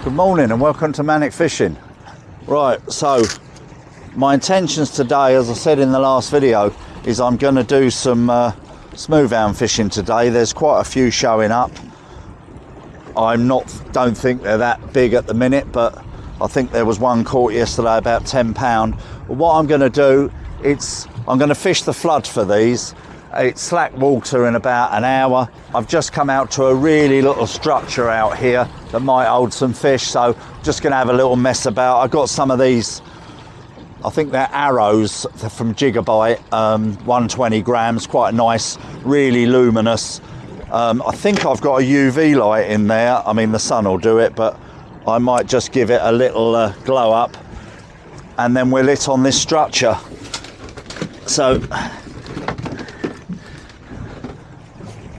Good morning and welcome to Manic Fishing. Right, so my intentions today, as I said in the last video, is I'm going to do some smooth-hound fishing today. There's quite a few showing up. Don't think they're that big at the minute, but I think there was one caught yesterday about £10. But what I'm going to do, I'm going to fish the flood for these. It's slack water in about an hour. I've just come out to a really little structure out here that might hold some fish, so just going to have a little mess about. I got some of these, I think they're arrows from Jigabite, 120 grams, quite nice, really luminous. I think I've got a UV light in there. I mean, the sun will do it, but I might just give it a little glow up, and then we're lit on this structure. So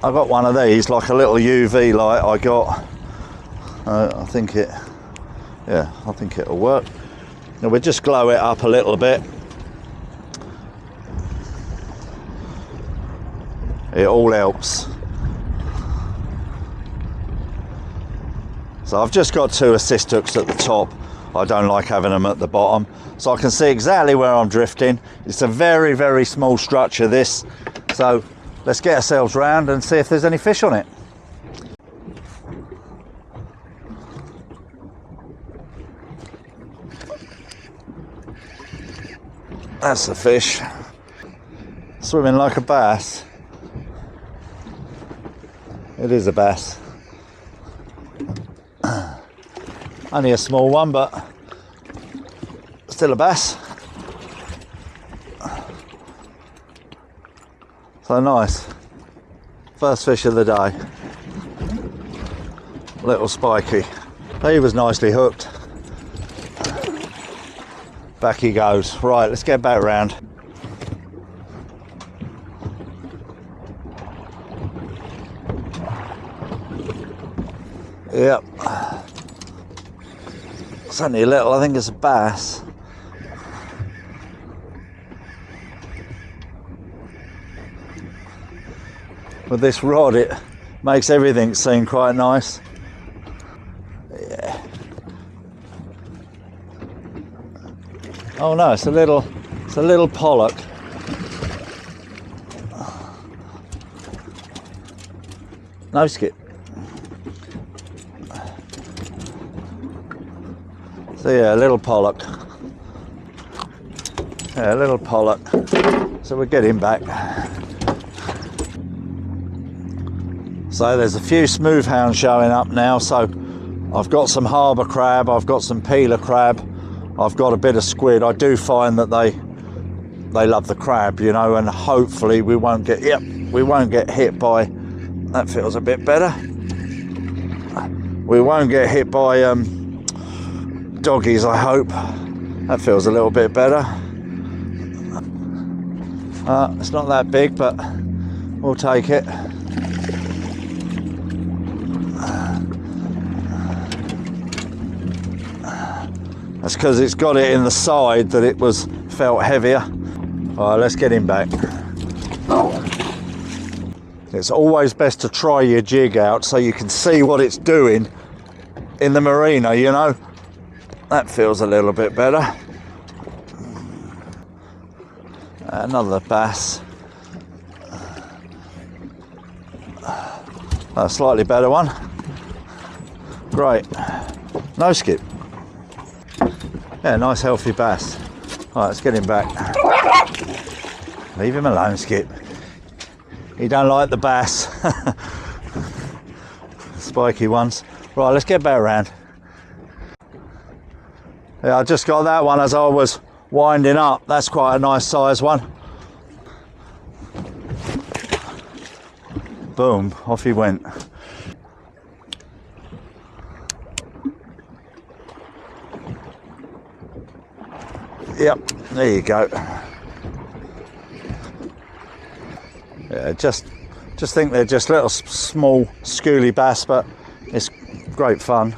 I got one of these, like a little UV light I got. I think it'll work. Now we'll just glow it up a little bit. It all helps. So I've just got 2 assist hooks at the top. I don't like having them at the bottom, so I can see exactly where I'm drifting. It's a very, very small structure, this. So let's get ourselves round and see if there's any fish on it. That's the fish. Swimming like a bass. It is a bass. Only a small one, but still a bass. So nice. First fish of the day. Little spiky. He was nicely hooked. Back he goes. Right, let's get back round. Yep. It's only a little, I think it's a bass. With this rod, it makes everything seem quite nice. Yeah. Oh no, it's a little pollock. No skip. So yeah, a little pollock. Yeah, a little pollock. So we'll get him back. So there's a few smooth-hounds showing up now. So I've got some harbour crab, I've got some peeler crab, I've got a bit of squid. I do find that they love the crab, you know, and hopefully we won't get hit by, that feels a bit better. We won't get hit by doggies, I hope. That feels a little bit better. It's not that big, but we'll take it. That's because it's got it in the side that it felt heavier. All right, let's get him back. It's always best to try your jig out so you can see what it's doing in the marina, you know. That feels a little bit better. Another bass. A slightly better one. Great. No skip. Yeah, nice healthy bass. All right, let's get him back. Leave him alone, Skip. He don't like the bass. Spiky ones. Right, let's get back around. Yeah, I just got that one as I was winding up. That's quite a nice size one. Boom, off he went. Yep, there you go. Yeah, just think they're just little small schooly bass, but it's great fun.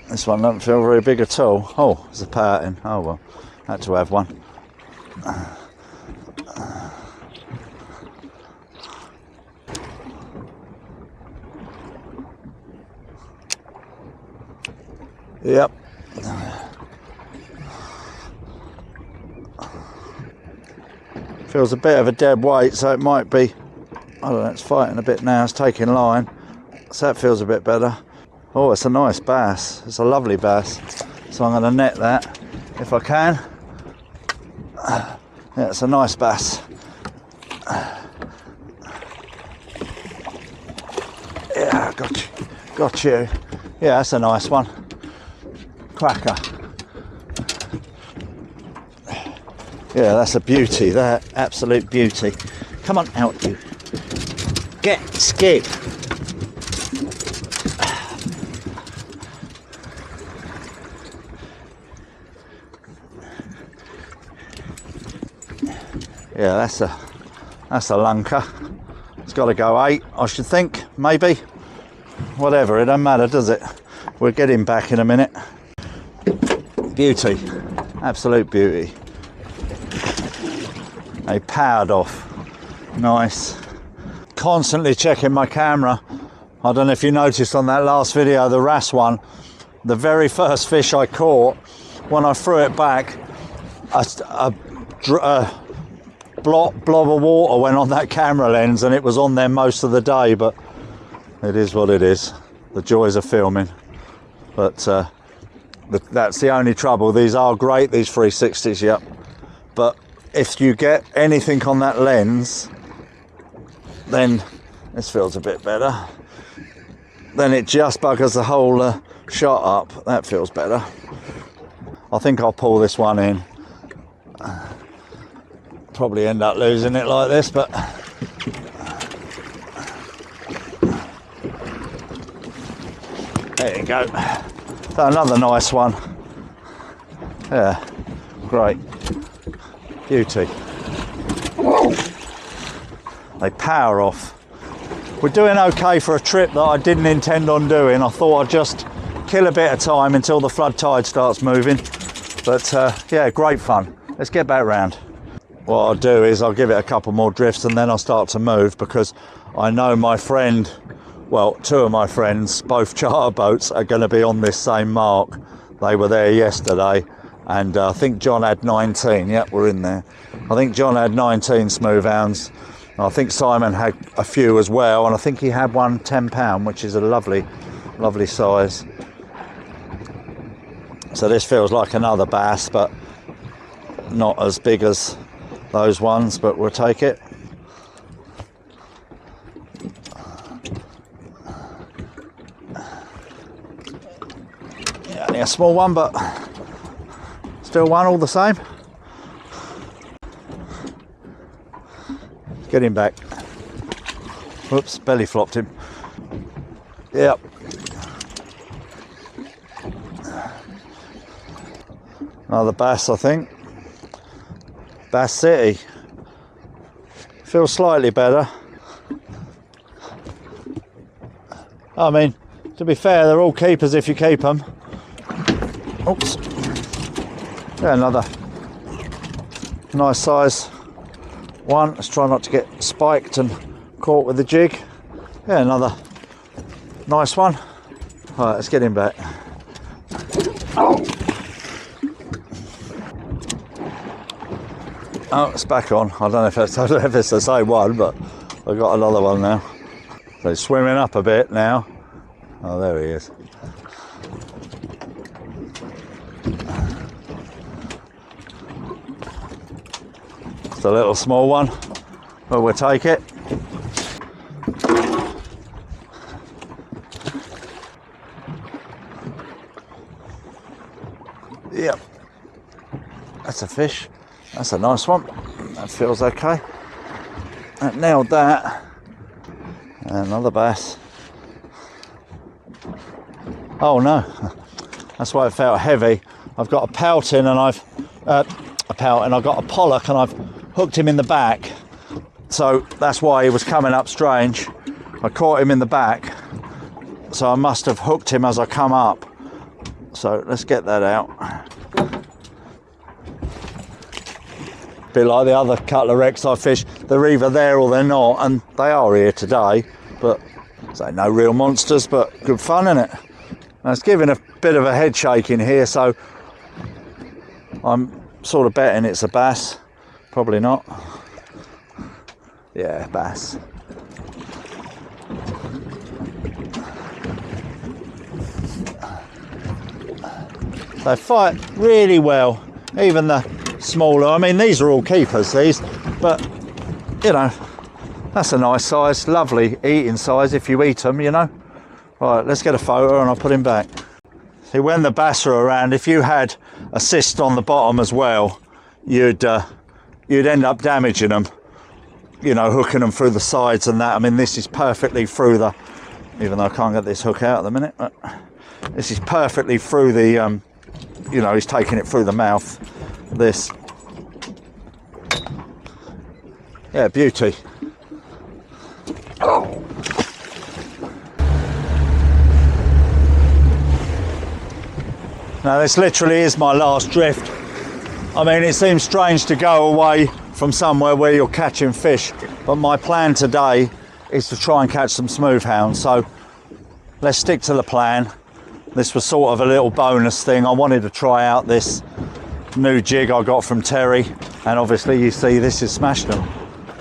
This one doesn't feel very big at all. Oh, there's a pouting. Oh well, had to have one. Yep. Feels a bit of a dead weight, so it might be, I don't know, it's fighting a bit now, it's taking line. So that feels a bit better. Oh, it's a nice bass. It's a lovely bass. So I'm going to net that if I can. Yeah, it's a nice bass. Yeah, got you. Got you. Yeah, that's a nice one. Cracker. Yeah, that's a beauty, that. Absolute beauty. Come on out, you. Get, skip. Yeah, that's a lunker. It's got to go 8, I should think, maybe. Whatever, it don't matter, does it? We'll get him back in a minute. Beauty, absolute beauty. They powered off. Nice. Constantly checking my camera. I don't know if you noticed on that last video, the wrasse one, the very first fish I caught, when I threw it back, a blob of water went on that camera lens, and it was on there most of the day, but it is what it is. The joys of filming. But that's the only trouble. These are great, these 360s, yep. But if you get anything on that lens, then this feels a bit better. Then it just buggers the whole shot up. That feels better. I think I'll pull this one in. Probably end up losing it like this, but there you go. So another nice one. Yeah, great. Beauty. They power off. We're doing okay for a trip that I didn't intend on doing. I thought I'd just kill a bit of time until the flood tide starts moving. But yeah, great fun. Let's get back round. What I'll do is I'll give it a couple more drifts and then I'll start to move, because I know my friend, well, 2 of my friends, both charter boats, are going to be on this same mark. They were there yesterday, and I think John had 19. Yep, we're in there. I think John had 19 smooth-hounds. I think Simon had a few as well, and I think he had one 10-pound, which is a lovely, lovely size. So this feels like another bass, but not as big as those ones, but we'll take it. Yeah, only a small one, but still one all the same. Get him back. Whoops, belly flopped him. Yep. Another bass, I think. Bass City. Feels slightly better. I mean, to be fair, they're all keepers if you keep them. Oops. Yeah, another nice size one. Let's try not to get spiked and caught with the jig. Yeah, another nice one. All right, let's get him back. Oh, it's back on. I don't know if it's the same one, but I've got another one now. So he's swimming up a bit now. Oh, there he is. Just a little small one, but we'll take it. Yep, that's a fish. That's a nice one. That feels okay. That nailed that. Another bass. Oh no, that's why it felt heavy. I've got a pout in, and I've got a pollock, and I've hooked him in the back. So that's why he was coming up strange. I caught him in the back, so I must have hooked him as I come up. So let's get that out. Bit like the other couple of wrecks I fished, they're either there or they're not, and they are here today, but so no real monsters, but good fun, innit? Now, it's giving a bit of a head shake in here, so I'm sort of betting it's a bass. Probably not. Yeah, bass. They fight really well, even the smaller. I mean, these are all keepers, these, but you know, that's a nice size, lovely eating size if you eat them, you know. Right, let's get a photo and I'll put him back. See, when the bass are around, if you had a cyst on the bottom as well, you'd end up damaging them, you know, hooking them through the sides and that. I mean, this is perfectly through the, even though I can't get this hook out at the minute, but this is perfectly through the, you know, he's taking it through the mouth, this. Yeah, beauty. Oh. Now this literally is my last drift. I mean, it seems strange to go away from somewhere where you're catching fish, but my plan today is to try and catch some smooth-hounds, so let's stick to the plan. This was sort of a little bonus thing. I wanted to try out this new jig I got from Terry, and obviously you see this is smashed them.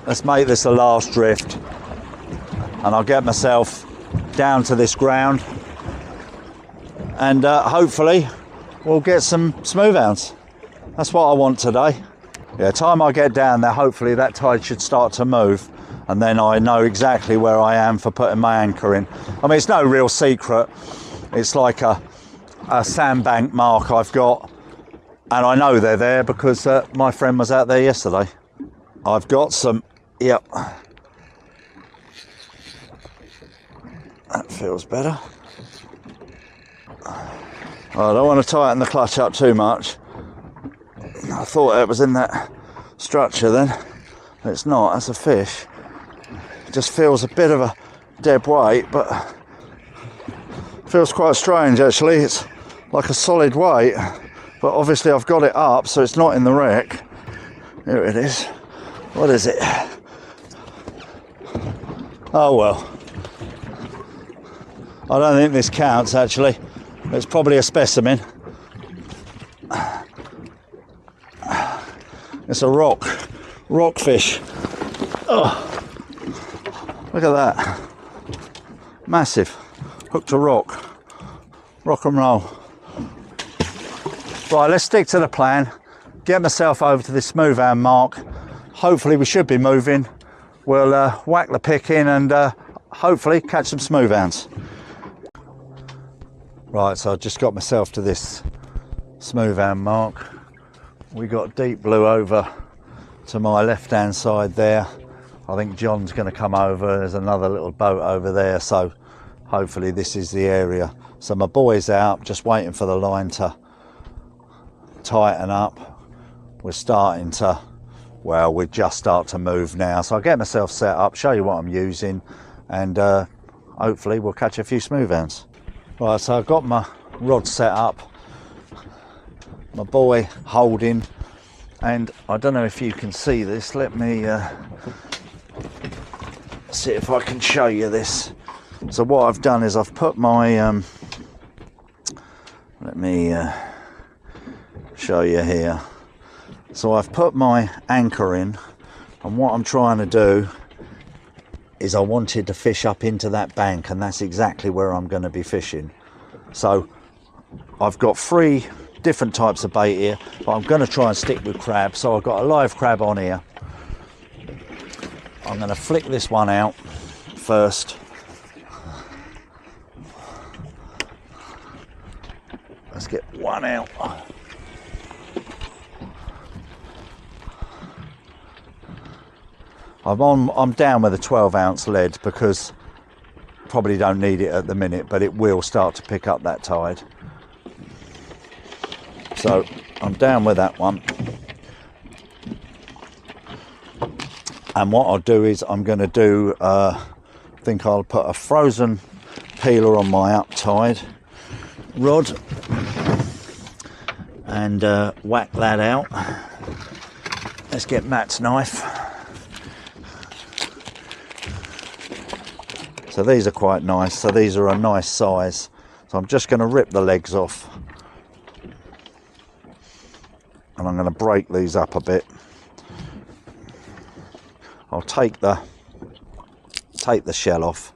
Let's make this a last drift, and I'll get myself down to this ground, and hopefully we'll get some smooth-hounds. That's what I want today. Yeah, time I get down there, hopefully that tide should start to move, and then I know exactly where I am for putting my anchor in. I mean, it's no real secret. It's like a sandbank mark I've got, and I know they're there because my friend was out there yesterday. I've got some, yep. That feels better. I don't want to tighten the clutch up too much. I thought it was in that structure then. It's not, that's a fish. It just feels a bit of a dead weight, but feels quite strange actually. It's like a solid weight, but obviously I've got it up so it's not in the wreck. Here it is. What is it? Oh well. I don't think this counts actually. It's probably a specimen. It's a rockfish. Oh, look at that. Massive. Hooked to rock. Rock and roll. Right, let's stick to the plan. Get myself over to this smooth-hound mark. Hopefully we should be moving. We'll whack the pick in and hopefully catch some smooth-hounds. Right, so I just got myself to this smooth-hound mark. We got deep blue over to my left-hand side there. I think John's going to come over. There's another little boat over there, so hopefully this is the area. So my boy's out, just waiting for the line to tighten up. We're starting to, well, we just start to move now. So I'll get myself set up, show you what I'm using, and hopefully we'll catch a few smooth-hounds. Right, so I've got my rod set up, my boy holding, and I don't know if you can see this. Let me see if I can show you this. So what I've done is I've put my let me show you here. So I've put my anchor in, and what I'm trying to do is I wanted to fish up into that bank, and that's exactly where I'm going to be fishing. So I've got 3 different types of bait here, but I'm going to try and stick with crab. So I've got a live crab on here. I'm going to flick this one out first. Let's get one out. I'm down with a 12-ounce lead because probably don't need it at the minute, but it will start to pick up that tide. So I'm down with that one. And what I'll do is I'm going to do, I think I'll put a frozen peeler on my up tide rod and whack that out. Let's get Matt's knife. So these are quite nice. So these are a nice size. So I'm just going to rip the legs off, and I'm going to break these up a bit. I'll take the shell off.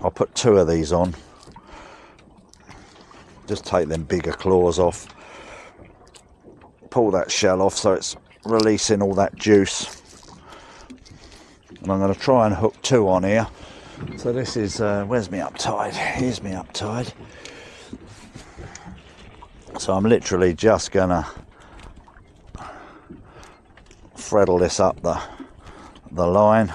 I'll put 2 of these on. Just take them bigger claws off. Pull that shell off so it's releasing all that juice. And I'm going to try and hook 2 on here. So this is, where's my up tide? Here's my up tide. So I'm literally just going to threadle this up the line.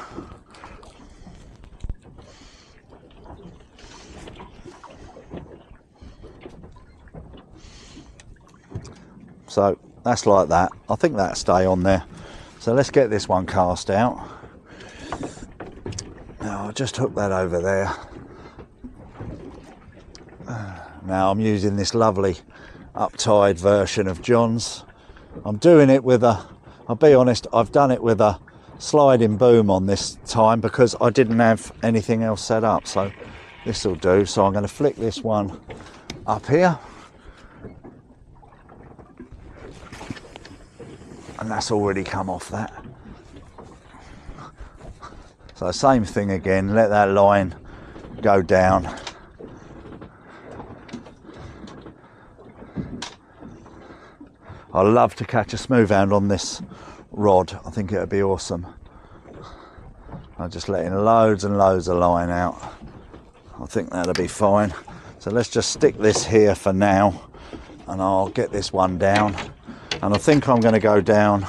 So that's like that. I think that'll stay on there. So let's get this one cast out. Now I'll just hook that over there. Now I'm using this lovely up-tide version of John's. I'm doing it with I'll be honest, I've done it with a sliding boom on this time because I didn't have anything else set up. So this will do. So I'm going to flick this one up here. And that's already come off that. So same thing again, let that line go down. I love to catch a smooth-hound on this rod. I think it would be awesome. I'm just letting loads and loads of line out. I think that'll be fine. So let's just stick this here for now, and I'll get this one down. And I think I'm going to go down.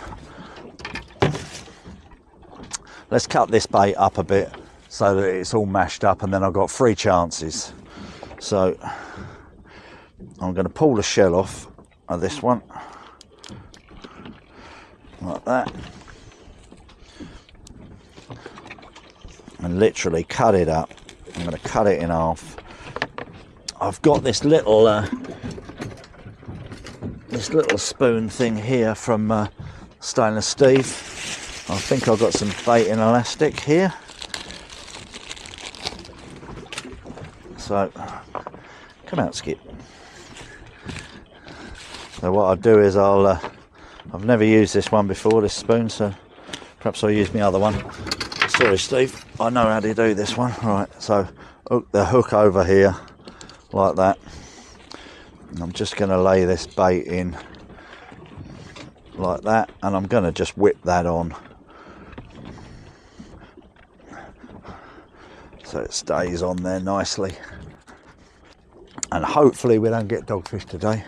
Let's cut this bait up a bit so that it's all mashed up, and then I've got 3 chances. So I'm going to pull the shell off of this one like that, and literally cut it up. I'm going to cut it in half. I've got this little spoon thing here from Stainless Steve. I think I've got some bait and elastic here. So come out, Skip. So what I'll do is I've never used this one before, this spoon, so perhaps I'll use my other one. Sorry, Steve, I know how to do this one. Right, so hook the hook over here like that. And I'm just going to lay this bait in like that, and I'm going to just whip that on so it stays on there nicely. And hopefully we don't get dogfish today.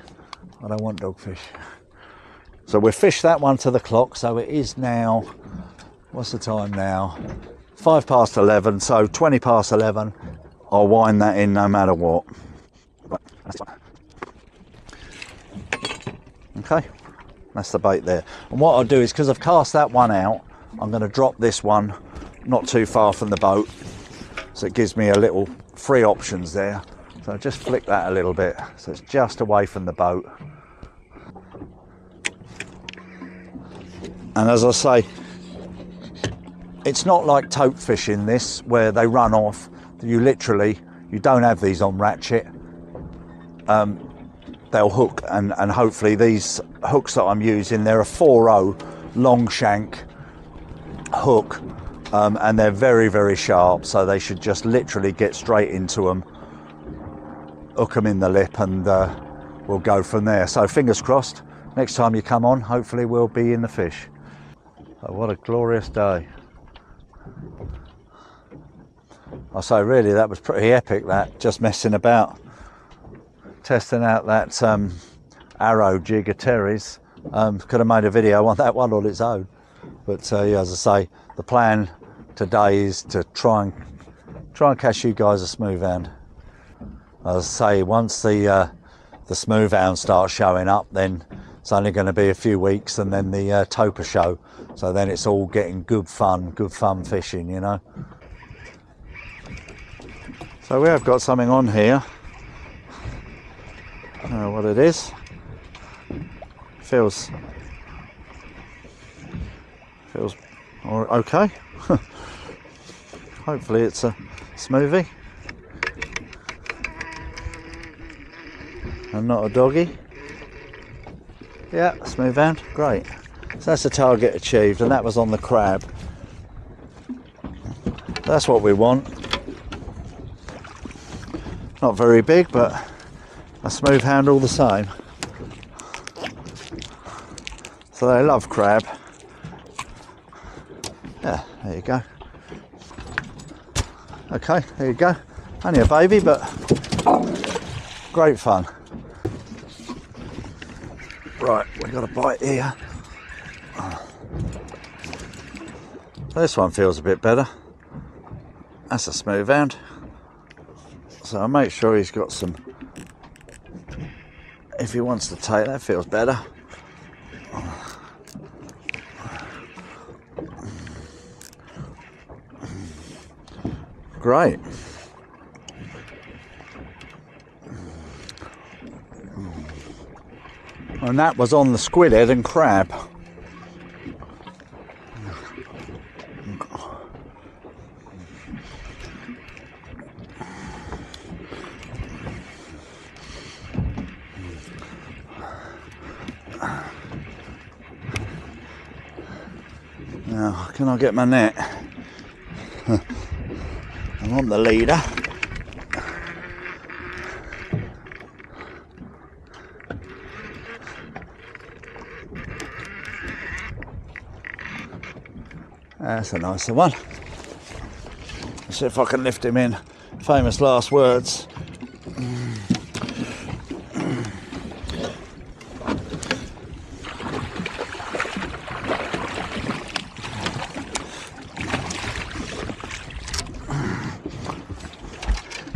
I don't want dogfish. So we've fished that one to the clock, so it is now, what's the time now? 11:05, so 11:20. I'll wind that in no matter what. Okay, that's the bait there. And what I'll do is, because I've cast that one out, I'm going to drop this one not too far from the boat, so it gives me a little 3 options there. So I'll just flick that a little bit so it's just away from the boat. And as I say, it's not like tote fishing this, where they run off. You don't have these on ratchet. They'll hook, and hopefully these hooks that I'm using, they're a 4.0 long shank hook, and they're very, very sharp, so they should just literally get straight into them, hook them in the lip, and we'll go from there. So fingers crossed, next time you come on, hopefully we'll be in the fish. Oh, what a glorious day. I say, really, that was pretty epic, that, just messing about, testing out that arrow jig of Terry's. Could have made a video on that one on its own, but yeah, as I say, the plan today is to try and catch you guys a smooth-hound. As I say, once the smooth-hound starts showing up, then it's only going to be a few weeks, and then the toper show. So then it's all getting good fun fishing, you know. So we have got something on here. I don't know what it is. Feels okay. Hopefully it's a smoothie. and not a doggy. Yeah, smooth hound, great. So that's the target achieved, and that was on the crab. That's what we want. Not very big, but a smooth hound all the same. So they love crab. Yeah, there you go. Okay, there you go. Only a baby, but great fun. Right, we got a bite here. This one feels a bit better. That's a smooth hound. So I'll make sure he's got some. If he wants to take, that feels better. Great. And that was on the squid head and crab. Now, can I get my net? I'm on the leader. That's a nicer one. Let's see if I can lift him in. Famous last words.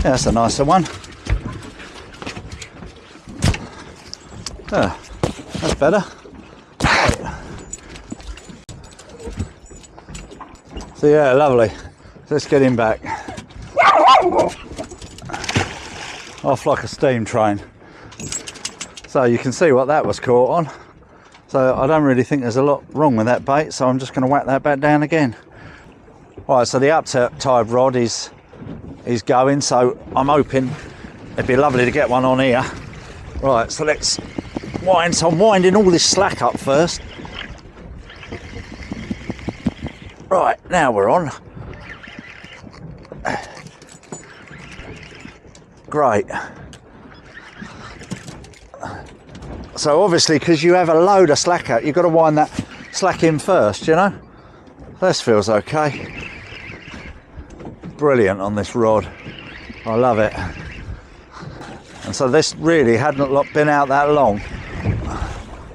Yeah, that's a nicer one. Yeah, that's better. Right. So yeah, lovely. Let's get him back. Off like a steam train. So you can see what that was caught on. So I don't really think there's a lot wrong with that bait, so I'm just going to whack that back down again. Right, so the up-tied rod is going, so I'm hoping it'd be lovely to get one on here. Right, so let's wind. So I'm winding all this slack up first. Right, now we're on. Great. So obviously, because you have a load of slack out, you've got to wind that slack in first, you know. This feels okay. Brilliant on this rod. I love it. And so this really hadn't been out that long.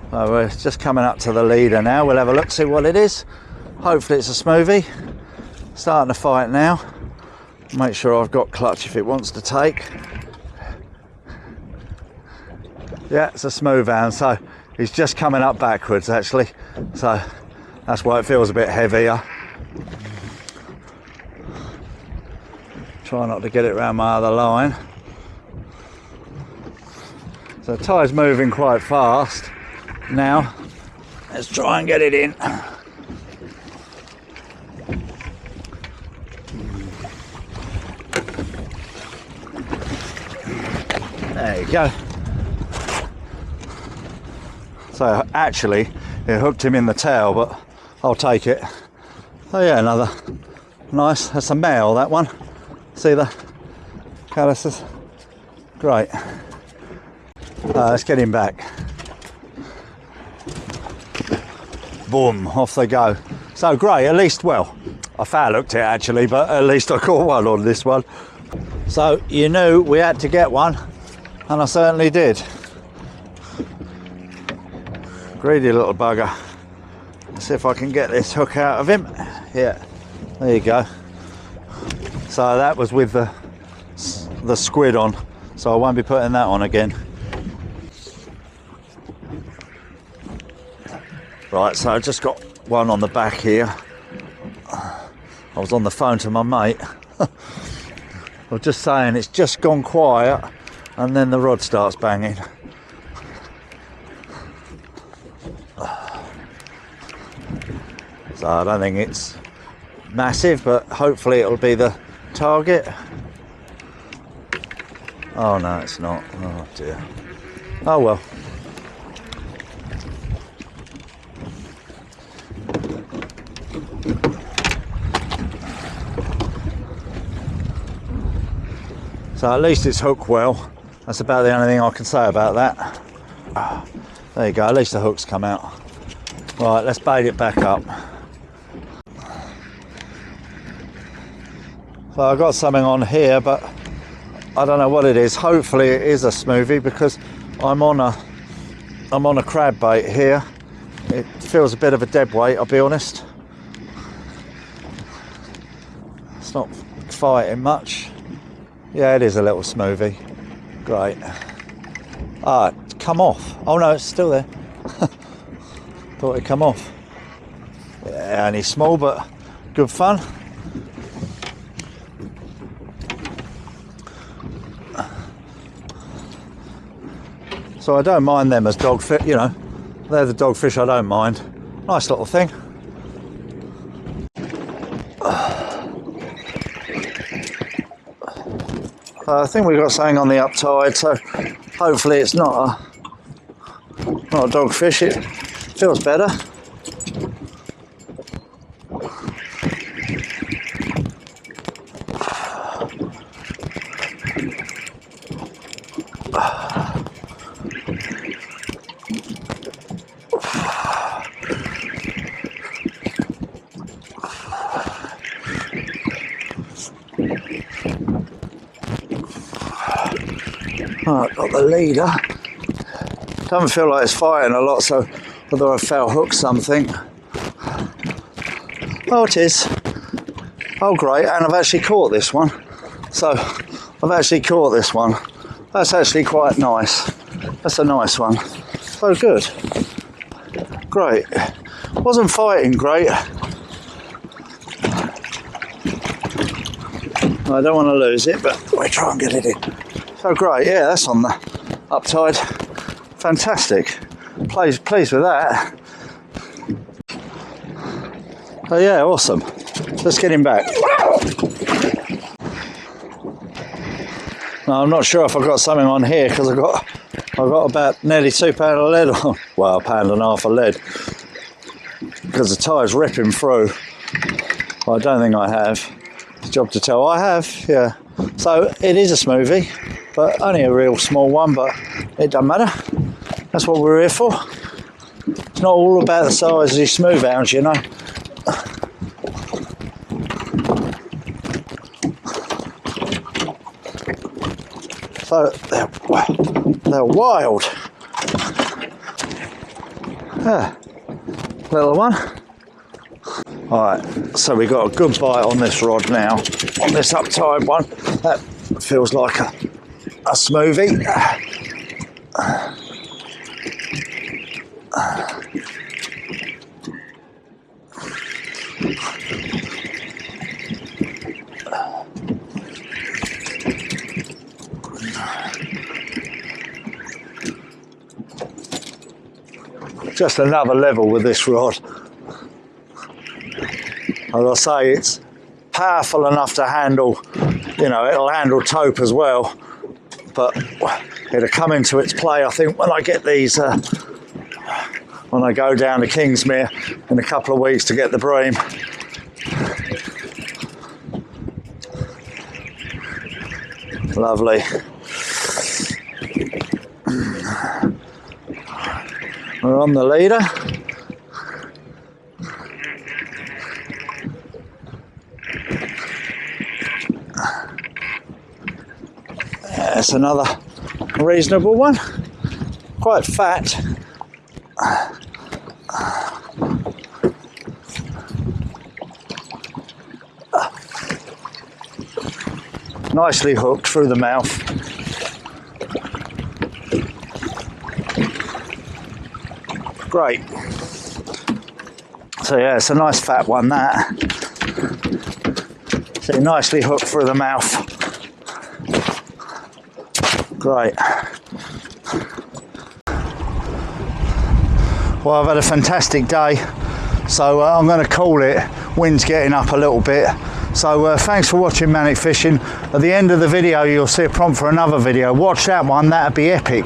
So we're just coming up to the leader now. We'll have a look, see what it is. Hopefully it's a smoothie. Starting to fight now. Make sure I've got clutch if it wants to take. Yeah, it's a smooth hound. So he's just coming up backwards actually. So that's why it feels a bit heavier. Try not to get it around my other line. So the tide's moving quite fast now. Let's try and get it in. There you go. So actually it hooked him in the tail, but I'll take it. Oh yeah, another nice. That's a male, that one. See the calluses? Great. Let's get him back. Boom, off they go. So great, at least, well, I foul hooked it actually, but at least I caught one on this one. So you knew we had to get one, and I certainly did. Greedy little bugger. Let's see if I can get this hook out of him. Yeah, there you go. So that was with the squid on, so I won't be putting that on again. Right, so I just got one on the back here. I was on the phone to my mate. I was just saying it's just gone quiet and then the rod starts banging. So I don't think it's massive, but hopefully it'll be the target. Oh no, it's not. Oh dear. Oh well. So at least it's hooked well. That's about the only thing I can say about that. There you go, at least the hook's come out. Right, let's bait it back up. So I've got something on here, but I don't know what it is. Hopefully it is a smoothie, because I'm on a crab bait here. It feels a bit of a dead weight, I'll be honest. It's not fighting much. Yeah, it is a little smoothie. Great. Ah, it's come off. Oh no, it's still there. Thought it'd come off. Yeah, only small, but good fun. So I don't mind them as dogfish, you know, they're the dogfish I don't mind. Nice little thing. I think we've got something on the uptide, so hopefully it's not a dogfish. It feels better. Right, got the leader. Doesn't feel like it's fighting a lot, so whether I foul hook something. Oh, it is. Oh, great, and I've actually caught this one. So, I've actually caught this one. That's actually quite nice. That's a nice one. So good. Great. Wasn't fighting great. I don't want to lose it, but we try and get it in. So great, yeah, that's on the uptide. Fantastic. Pleased with that. Oh yeah, awesome. Let's get him back. Now, I'm not sure if I've got something on here, because I've got about nearly £2 of lead on. Well, £1.50 of lead, because the tide's ripping through. Well, I don't think I have. It's a job to tell. I have, yeah. So it is a smoothie, but only a real small one, but it doesn't matter. That's what we're here for. It's not all about the size of these smooth-hounds, you know. So they're wild. Yeah, little one. Alright, so we got a good bite on this rod now, on this uptide one. That feels like a smoothie. Just another level with this rod. As I say, it's powerful enough to handle, you know, it'll handle taupe as well, but it'll come into its play, I think, when I get these, when I go down to Kingsmere in a couple of weeks to get the bream. Lovely. We're on the leader. That's another reasonable one. Quite fat. Nicely hooked through the mouth. Great. So yeah, it's a nice fat one, that. So nicely hooked through the mouth. Great. Well, I've had a fantastic day, so I'm going to call it. Wind's getting up a little bit. So thanks for watching Manic Fishing. At the end of the video, you'll see a prompt for another video. Watch that one, that'd be epic.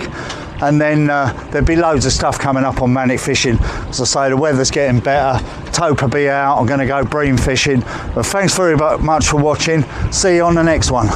and then there'll be loads of stuff coming up on Manic Fishing. As I say, the weather's getting better, tope will be out, I'm going to go bream fishing. But thanks very much for watching, see you on the next one.